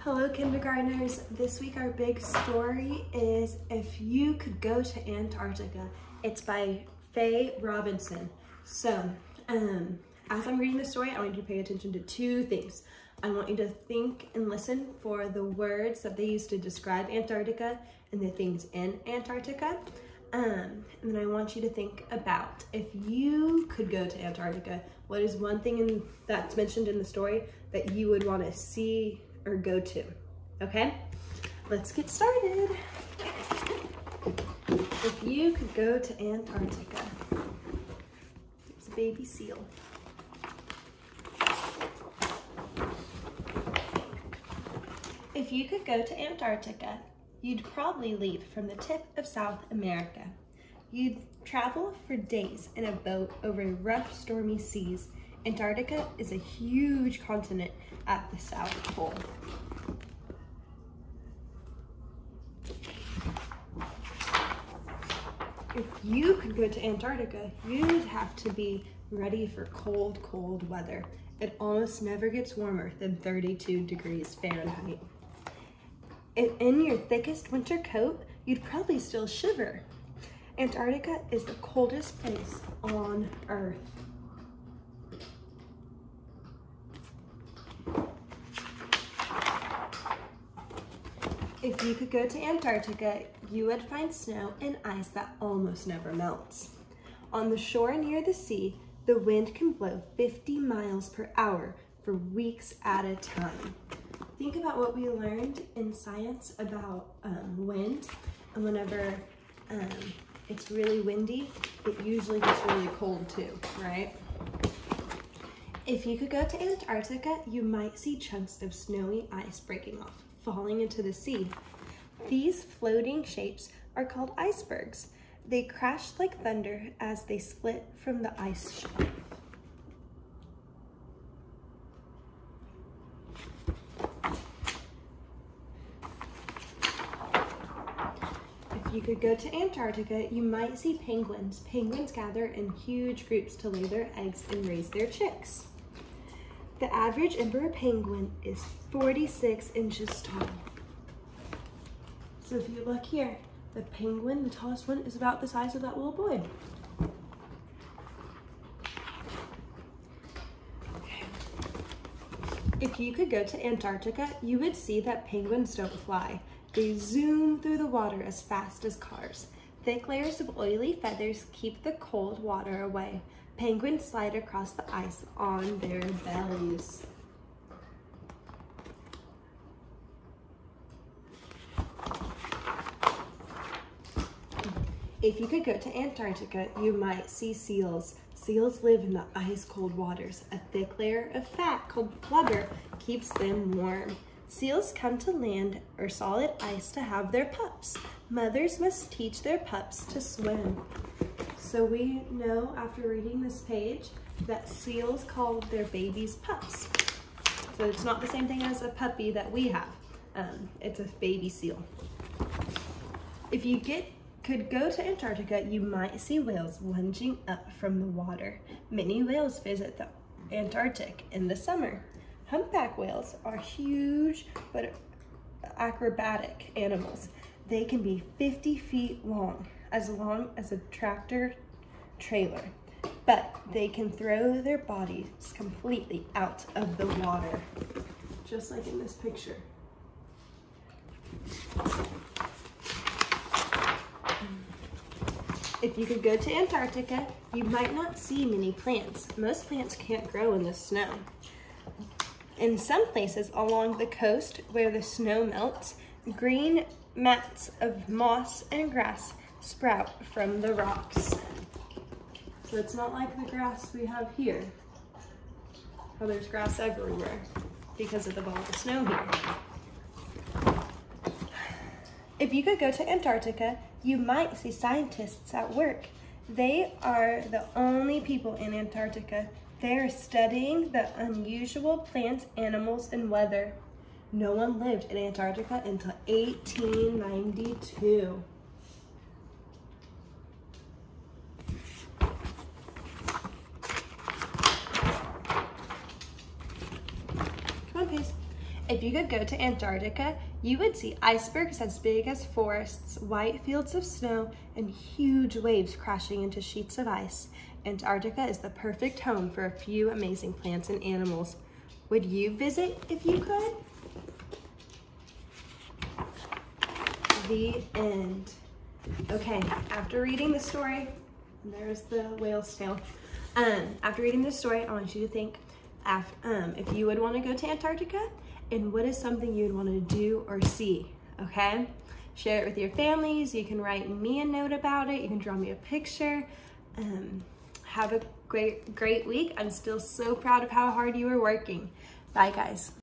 Hello kindergartners, this week our big story is If You Could Go to Antarctica. It's by Faye Robinson. So, as I'm reading the story, I want you to pay attention to two things. I want you to think and listen for the words that they use to describe Antarctica and the things in Antarctica. And then I want you to think about if you could go to Antarctica, what is one thing that's mentioned in the story that you would want to see or go to, okay? Let's get started. If you could go to Antarctica. It's a baby seal. If you could go to Antarctica, you'd probably leave from the tip of South America. You'd travel for days in a boat over rough, stormy seas. Antarctica is a huge continent at the South Pole. If you could go to Antarctica, you'd have to be ready for cold, cold weather. It almost never gets warmer than 32 degrees Fahrenheit. In your thickest winter coat, you'd probably still shiver. Antarctica is the coldest place on Earth. If you could go to Antarctica, you would find snow and ice that almost never melts. On the shore near the sea, the wind can blow 50 miles per hour for weeks at a time. Think about what we learned in science about wind, and whenever it's really windy, it usually gets really cold too, right? If you could go to Antarctica, you might see chunks of snowy ice breaking off, falling into the sea. These floating shapes are called icebergs. They crash like thunder as they split from the ice shelf. If you could go to Antarctica, you might see penguins. Penguins gather in huge groups to lay their eggs and raise their chicks. The average emperor penguin is 46 inches tall. So if you look here, the penguin, the tallest one, is about the size of that little boy. Okay. If you could go to Antarctica, you would see that penguins don't fly. They zoom through the water as fast as cars. Thick layers of oily feathers keep the cold water away. Penguins slide across the ice on their bellies. If you could go to Antarctica, you might see seals. Seals live in the ice-cold waters. A thick layer of fat called blubber keeps them warm. Seals come to land or solid ice to have their pups. Mothers must teach their pups to swim. So we know after reading this page that seals call their babies pups. So it's not the same thing as a puppy that we have. It's a baby seal. If you could go to Antarctica, you might see whales lunging up from the water. Many whales visit the Antarctic in the summer. Humpback whales are huge but acrobatic animals. They can be 50 feet long as a tractor trailer, but they can throw their bodies completely out of the water, just like in this picture. If you could go to Antarctica, you might not see many plants. Most plants can't grow in the snow. In some places along the coast where the snow melts, green mats of moss and grass sprout from the rocks. So it's not like the grass we have here. Oh, there's grass everywhere because of all the snow here. If you could go to Antarctica, you might see scientists at work. They are the only people in Antarctica. They are studying the unusual plants, animals, and weather. No one lived in Antarctica until 1892. Come on, Pace. If you could go to Antarctica, you would see icebergs as big as forests, white fields of snow, and huge waves crashing into sheets of ice. Antarctica is the perfect home for a few amazing plants and animals. Would you visit if you could? The end. Okay, after reading the story, there's the whale's tail. After reading this story, I want you to think if you would want to go to Antarctica and what is something you'd want to do or see, okay? Share it with your families. You can write me a note about it. You can draw me a picture. Have a great week. I'm still so proud of how hard you were working. Bye, guys.